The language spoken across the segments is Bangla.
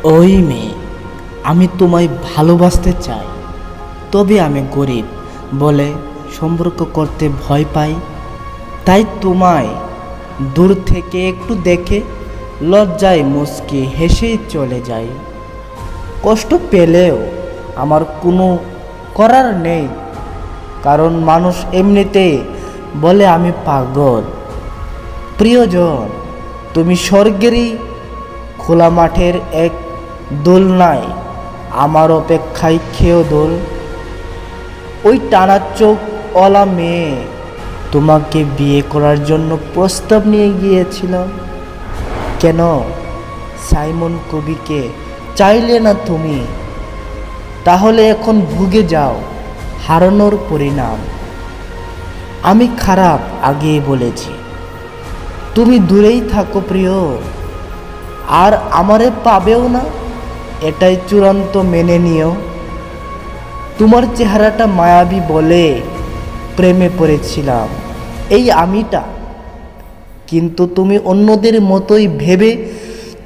ওই মেয়ে, আমি তোমায় ভালোবাসতে চাই, তবে আমি গরিব বলে সম্পর্ক করতে ভয় পাই। তাই তোমায় দূর থেকে একটু দেখে লজ্জায় মুচকি হেসেই চলে যাই। কষ্ট পেলেও আমার কোনো করার নেই, কারণ মানুষ এমনিতেই বলে আমি পাগল। প্রিয়জন, তুমি স্বর্গেরই খোলা মাঠের এক দোলনায় আমার অপেক্ষায় খেয়েও দোল। ওই টানা চোখওয়ালা মেয়ে তোমাকে বিয়ে করার জন্য প্রস্তাব নিয়ে গিয়েছিলাম। কেন সাইমন কবিকে চাইলে না তুমি? তাহলে এখন ভুগে যাও হারানোর পরিণাম। আমি খারাপ আগেই বলেছি, তুমি দূরেই থাকো প্রিয়, আর আমারে পাবেও না, এটাই চূড়ান্ত মেনে নিও। তোমার চেহারাটা মায়াবী বলে প্রেমে পড়েছিলাম এই আমিটা, কিন্তু তুমি অন্যদের মতোই ভেবে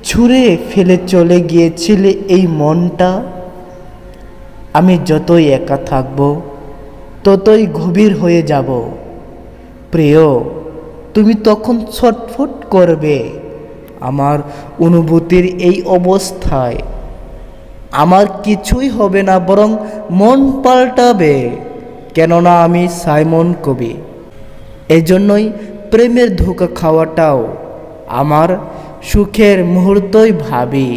ছুঁড়ে ফেলে চলে গিয়েছিলে এই মনটা। আমি যতই একা থাকব ততই গভীর হয়ে যাব প্রিয়। তুমি তখন ছটফট করবে আমার অনুভূতির এই অবস্থায়। আমার কিছুই হবে না, বরং মন পাল্টাবে, কেননা আমি সাইমন কবি। এজন্যই প্রেমের ধোঁকা খাওয়াটাও আমার সুখের মুহূর্তই ভাবি।